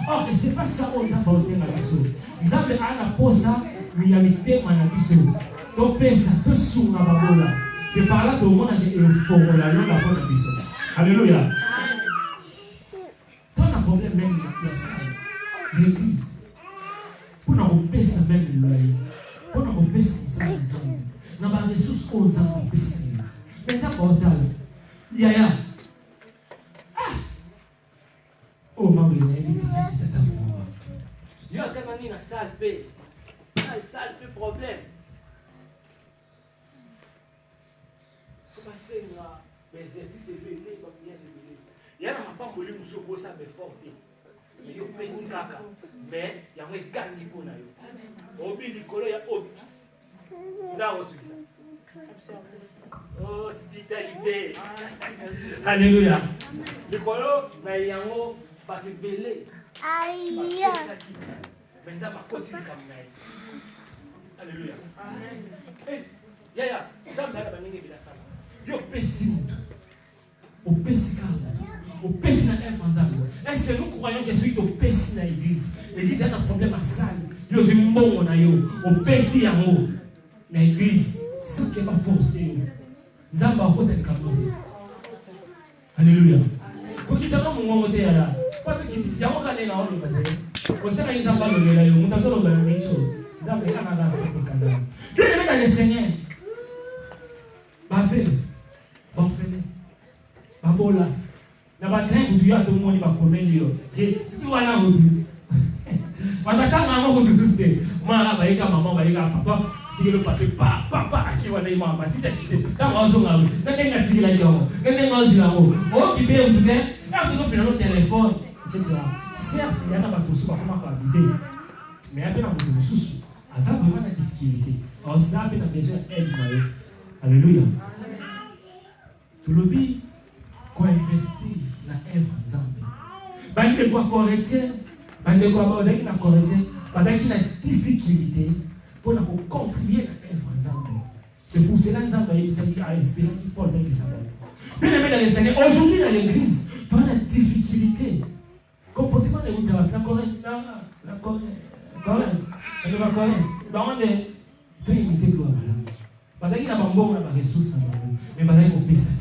Or, ce n'est pas ça qu'on a pensé à la chose. Nous avons un apôtre, mais il y a des thèmes à la mission. Donc, PC, tout sous la babola. C'est par là que tout le monde a dit fort la langue à la mission. Alléluia. Quand on a un problème, même, il y a ça. L'église. Pour nous baisser même le loyer, pour nous baisser comme ça, nous avons des ressources qu'on a baissé. Mais ça pour tal, yaya. Ah. Oh maman, il y a des petits tata pour moi. Dieu a tellement une salle paix, une salle de problème. Comment c'est là? Mais c'est venu, comme bien de il y a un pas pour lui, monsieur Bossa, mais fort. Mais il y a un caca. Mais il y a un gang pour nous. Obi Nicolo, il y a Obi. Là, on suit ça. Hospitalité. Alléluia. Nicolo, il y a un pas de belé. Aïe. Mais ça va continuer comme ça. Alléluia. Amen. Yaya, ça me donne la salle. Yo pessimiste. Au pessimiste. Au pessimiste est-ce que nous croyons que suite au pessimiste dans l'église, l'église a un problème à salle. Yo suis bon on a yo. Au pessimiste en haut. Dans l'église, sans qu'il n'y ait pas forcé. Nous avons un côté de capote. Alléluia. Pour qui t'as mon côté là. Pas de qui dit si yango kane na oloba te osala nzamba lobela yo mutu azolobela micho nzambe kana na sepekana bien aimé dans le Seigneur baveve bafele babola na batrain kutu ya tomoni bakomeli yo je siki wana kutu wanatanga ngo kutu siste mwana baika mama baika papa tikelo pape papa akiwa na mama tita kite kama wazo ngawe ndenga tikela yo ndenga wazo ngawe o kipe utute na tuko fina no téléphone etc. Certes il y en a batosu ba comment abuser mais après na mutu mususu aza vraiment na difficulté on sabe na besoin aide mayo alléluia tulobi ko investir na œuvre nzambe bande kwa correcteur bande kwa bazaki na correcteur bazaki na difficulté pour na contribuer à œuvre nzambe. C'est pour cela que nzambe a inspiré Paul dans l'Israël. Bien aimé dans les Seigneur, aujourd'hui dans l'église, tu as la difficulté. Comportement de vous la Corinthe, la Corinthe, tu imiter gloire. Parce qu'il y a un bon ressource, mais il y a un peu ça.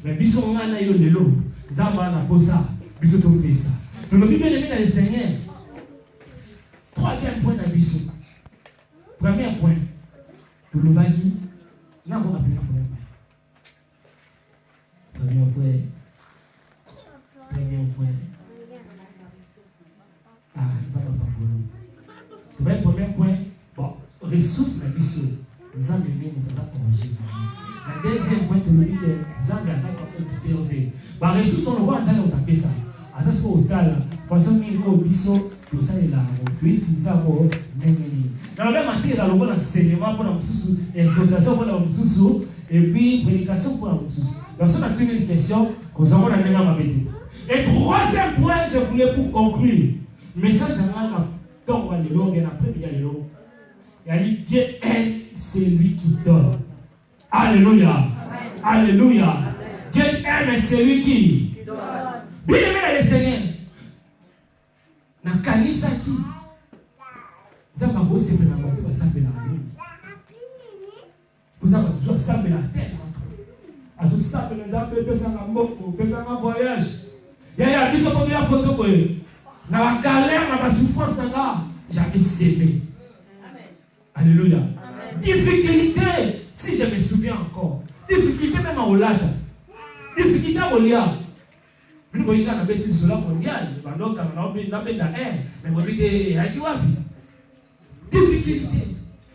Mais biso ngana yo lelo, nzamba na posa, biso to pesa. Donc bien aimé dans les Seigneur. Troisième point d'ambition. Premier point. Tout le bagi. N'a pas appelé le premier point. Premier point. Ah, ça va pas pour nous. Premier point. Bon, ressources d'ambition. Nous avons mis notre projet. Le deuxième point, tu le dis que nous avons observé. Les ressources, on le voit, nous allons taper ça. À ce moment-là, de façon biso ça est là, tu utilises ça pour mener. Dans la même matière, dans le bon enseignement pour la mususu, exhortation pour la mususu, et puis prédication pour la mususu. Donc, ça, on a tenu une question que nous avons dans le même. Et troisième point, je voulais pour conclure. Message dans la tombe, il y a après, il y a le lot. Il y a dit Dieu est celui qui donne. Alléluia. Alléluia. Dieu aime celui qui donne. Bien aimé le Seigneur. Na kanisa ki nzamba bose pe na bato basambela nini kuzaba tso sambela tête ato sambela ndambe pesa nga mboko pesa nga voyage ya biso ko ya poto ko na ba galère na ba souffrance nga j'avais semé. Amen. Alléluia. Amen. Difficulté, si je me souviens encore, difficulté même à Olata, difficulté à Olia. Nous voyons qu'on a bêtise sur la mondiale, donc on a mis dans l'air, mais on a mis des difficultés.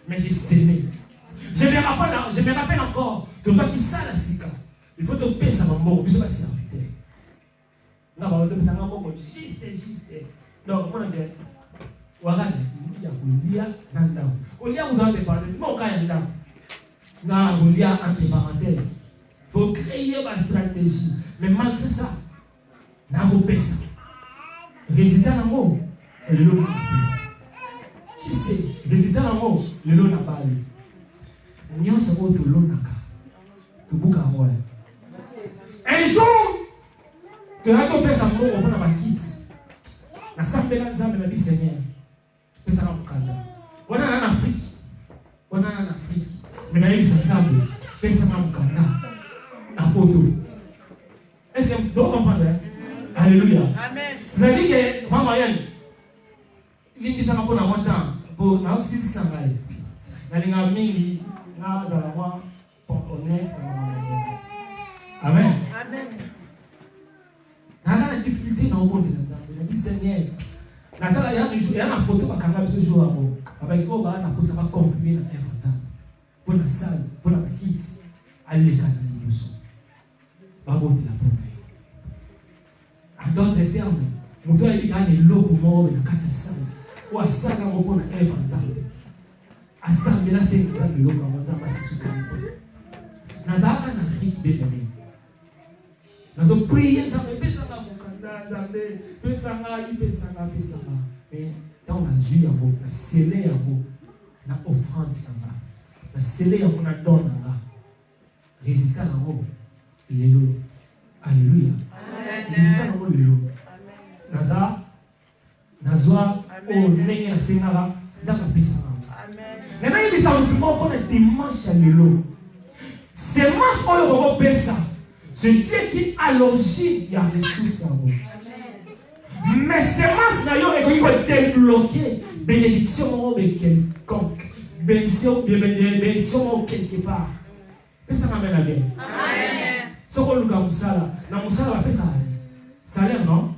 Mais j'ai sémé. Je me rappelle encore, de ceux qui savent la sika, il faut te payer ça, maman, il faut pas serviteur. Non, on va faire un juste. Donc, on a dit, Warane, il y a Olia, Nanda. Olia, vous avez des parenthèses, mais on a dit, non, Olia, entre parenthèses. Il faut créer ma stratégie. Mais malgré ça, na pesa résultat nango lelo na qui c'est résultat nango lelo na bali nyonso ko to lonaka to buka moya un jour tu as to pesa ngo ko na bakiti na sambela nzambe na bi Seigneur pesa na mukanda wana na Afrique mais na yisa nzambe pesa na mukanda na poto. Est-ce que vous comprenez? Alléluia. Amen. C'est-à-dire que maman yann limbi sana pona montant pour na aussi sangai. Na linga mingi na za moi honnête. Amen. Amen. Na la difficulté na obo de nzambe. Na bi Seigneur. Na kala ya na photo bakanga biso jour abo. Avec ko ba na posa ba contribuer na œuvre nzambe. Pour la salle, pour la petite, aller kana biso. Babo de la première. En d'autres termes, nous devons aller loco mort na kata sana. Ou asaka ngo na œuvre nzambe. Assemble la c'est nzambe loco nzambe asisuka. Nazaka na Afrique bien-aimé. Nous devons prier nzambe pesa na mukanda nzambe pesa nga. Mais dans la zui yabo, na scellé yabo, na offrande nanga. Na scellé yabo na don nanga. Résultat nango lelo. Alléluia. Résultat nango lelo. Naza nazwa o ndenge na sengala nzaka pesa nanga. Amen. Nana yebisa mutu moko na dimanche lelo. Semence oyo ko pesa. C'est Dieu qui est à l'origine de la ressource. Mais semence na yo et qu'on débloquer bénédiction quelconque. Bénédiction quelque part. Et ça m'amène à bien. Amen. Ce qu'on nous a moussala, na moussala va payer salaire non?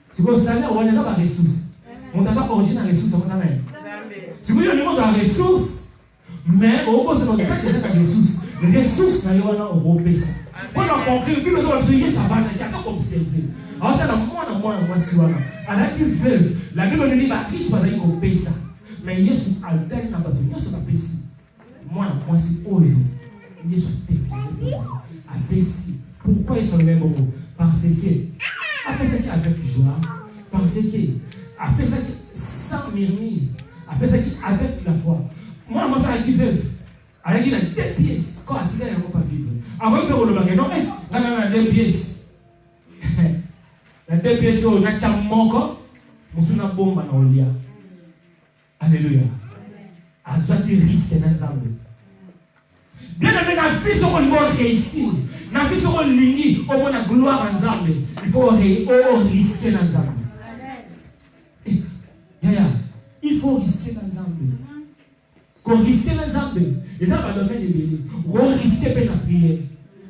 C'est quoi salaire? On n'a pas de ressources. On a ça origine en ressources, on s'en est. C'est quoi le monde a ressources, mais au bout de nos sacs déjà des ressources. Les ressources na yo na au pesa. On a compris, puis besoin de se ça va, il y a ça observer. Alors dans moi si wana. Alors qu'ils veulent, la Bible nous dit bah riche va aller au pesa. Mais Yesu a donné na bato, Yesu va pesi. Moi si oyo. Yesu a pesi. Pourquoi ils sont le même mot? Parce que après ça qui avec joie, parce que après ça qui sans murmure, après ça qui avec la foi. Moi ça qui veut. Alors qu'il a 2 pièces, quand il ne peut pas vivre. Avant il peut le bagage, non mais on a 2 pièces. La 2 pièces on a chamoko, musuna bomba na olia. Alléluia. Azwa qui risque dans Nzambe. Bien aimé, la vie sur le monde réussir, la vie sur le ligne, au moins la gloire en Nzambe, il faut risquer dans Nzambe. Il faut risquer dans Nzambe. Qu'on risque dans Nzambe, et ça va donner des bébés. On risque pas la prière.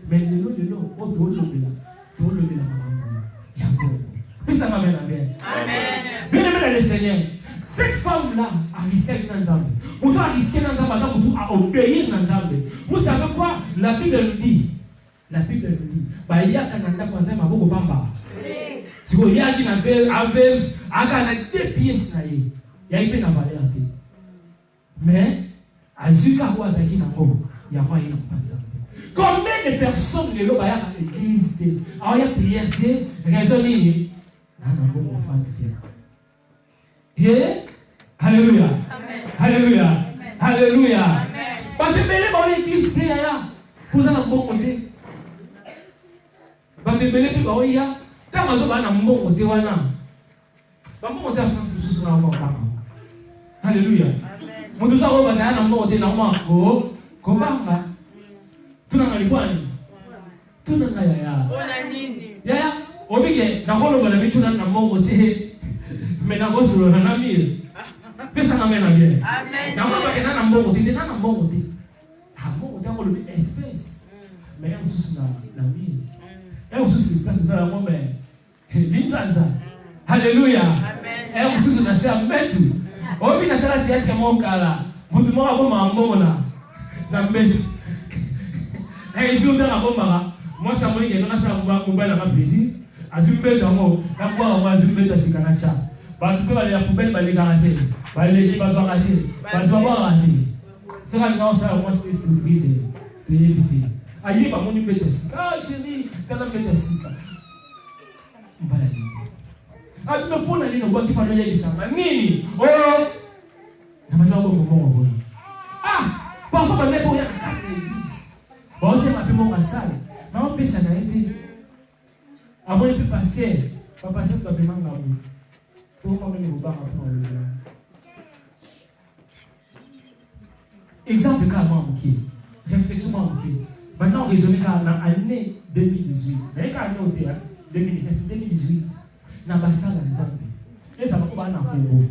Mais le lot, on doit le là. Il y a bon. Puis ça m'amène à bien. Amen. Bien aimé le Seigneur. Cette femme-là a risqué dans Nzambe. On doit risquer dans Nzambe, on doit obéir dans Nzambe. Vous savez quoi? La Bible nous dit. Bah il y a Canada quand ça m'a beaucoup bamba. Si vous y a qui n'avait à 2 pièces na y. Il y a une valeur. Mais à Zukawa Zaki Nango, il y a rien dans Nzambe. Combien de personnes le loba à l'église alors il y a prière de raisonner non bon enfant alléluia alléluia alléluia parce que les l'église là pour ça na bon côté parce que les puis ba ya ta mazo ba na bon côté wana ba bon côté France sous na bon alléluia mon tout ça va na bon côté na mo komanga tuna ngalipwani tuna ngaya ona nini ya obige na kolo bana bichuna na mongo te me na gosolo na namir pesa na mena bien amen na kolo bana na mongo te na mongo te ha mongo te ngolo bi espèce mais ya mususu na mire ya mususu place za ngombe linzanza haleluya amen ya mususu na sia metu obi na tala tiake mokala mutu mo abo mamona na metu. Un jour dans la bombe, moi ça m'a dit que nous avons mobile à ma plaisir. Azumbe dans la boire moi azumbe dans ces canacha. Bah tu peux aller à la poubelle, bah les garantir, bah les qui va rater, bah tu vas voir rater. C'est là quand ça moi c'était surprise de éviter. Aïe bah mon numéro de sika, ah chérie, t'as la numéro de sika. On va la lire. Ah tu me prends la ligne, on voit qu'il faut aller ça. Nini, oh, na maintenant on va bon. Ah, parfois on met pour y aller. Bon, c'est ma plus mon salle. Mais on peut ça n'a été. Avant le pasteur, pas passer pour le manga. Pour moi même au bar après le. Exemple cas moi OK. Réflexion moi OK. Maintenant raisonner dans l'année 2018. D'ailleurs quand on était 2017 2018 na basala nzambe. Et ça va pas na Congo.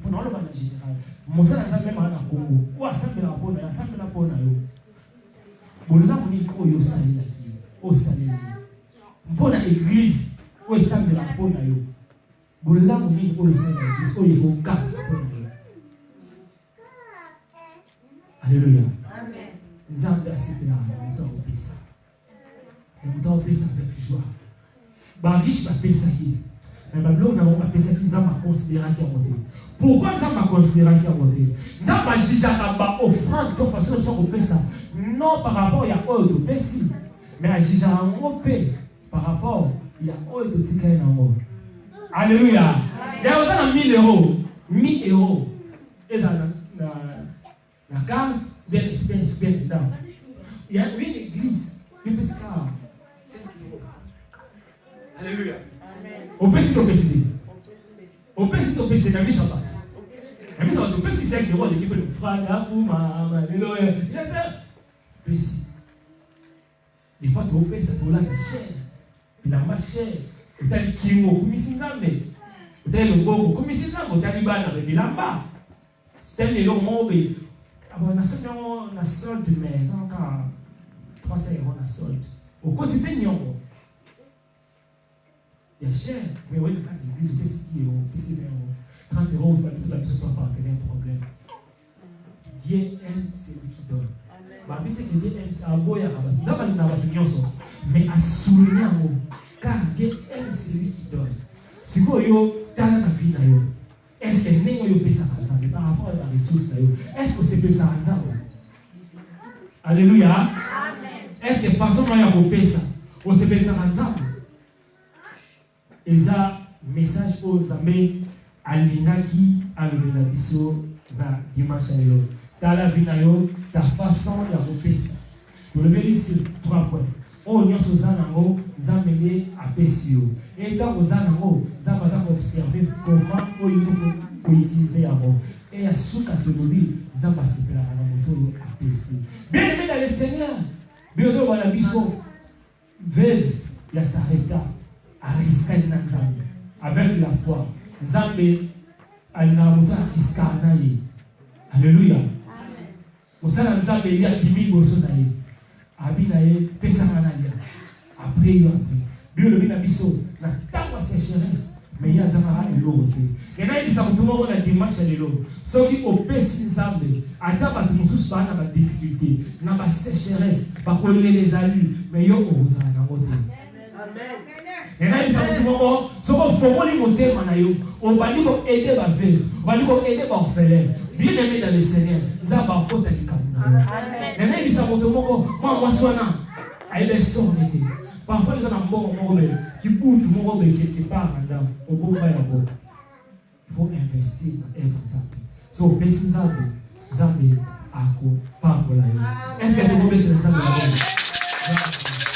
Pour nous le ban général. Mon ça nzambe même na Congo. Ou assemble la pona, assemble la pona yo. Bolina moni oyo salila ki o salila mpona église o esambela mpona yo bolina moni oyo salila église oyo boka mpona yo alléluia amen nzambe asepela muto opesa muto opesa avec joie ba riche ba pesa ki mais ba blog na ba pesa ki nzambe considéra ki amonde. Pourquoi nzambe considéra ki amonde? Nzambe jijaka ba offrande to façon de so pesa. Non par rapport à oyo to pesi, mais agija ngo pe par rapport ya oyo to tikaye na ngo. Alléluia. Ya osana 1000 euros, 1000 euros. Et ça la carte bien espèce bien dedans. Il y a une église, une pesca 5 euros. Alléluia. Amen. Au pesi to pesi. Au pesi to pesi na mission pas. La mission to pesi 5 euros l'équipe de franga ou ma alléluia. Pesi. Des fois, tu as ça, tu as cher. Il a pas cher. Tu as dit qu'il y a un peu de tel le gogo comme si ça au taliban avec bilamba tel le mobe abo na solde mais encore 300 € na solde au quotidien nyongo il y a cher mais oui dans l'église qu'est-ce qui est au qu'est-ce 30 € pas tous amis ce soir pas un problème. Dieu aime celui qui donne. Amen. Que Dieu aime ça aboya kabata na watu nyonso mais asouligner ngo car Dieu aime celui qui donne. Siko yo tala na vie na yo. Est-ce que nengo yo pesa kanzambe par rapport à la ressource na yo? Est-ce que c'est pesa kanzambe? Alléluia. Amen. Est-ce que façon ya ko pesa o se pesa kanzambe? Eza message au Nzambe alingaki alobela biso na dimanche lelo. Tala vie na yo ta façon ya ko pesa. Nous le sur 3 points. On y a tous nango Nzambe apesi yo. Et tant aux nango Nzambe za observer comment il faut utiliser yango. Et à sous catégorie Nzambe sepela na moto apesi. Bien aimé dans le Seigneur. Biso wana biso veuve ya Sarepta ariska na Nzambe avec la foi. Nzambe alina moto ariska na ye. Alléluia. Amen. Osala Nzambe li akimi boso na ye. Abina ye pesa na lia. Après yo après. Bio le bina biso na tango sécheresse mais ya zamara eloko te. Yena ibisa mutu moko na dimanche lelo. Soki opesi Nzambe ata batu mususu bana ba difficulté na ba sécheresse ba kolele ezali mais yo ozala na ngote. Amen. Yena ibisa mutu moko soko fomoli motema na yo obandi ko aider ba veuve, obandi ko aider ba orphelin. Bien aimé dans le Seigneur, Nzambe akota likamuna. Amen. Yena ibisa mutu moko moi swana aile sonete. Parfois, ils ont un bon moment qui bouge quelque part, madame, au bon bain. Il faut investir dans un Nzambe. So, besi Nzambe, ako, pas pour la. Est-ce que tu peux mettre Nzambe là-bas?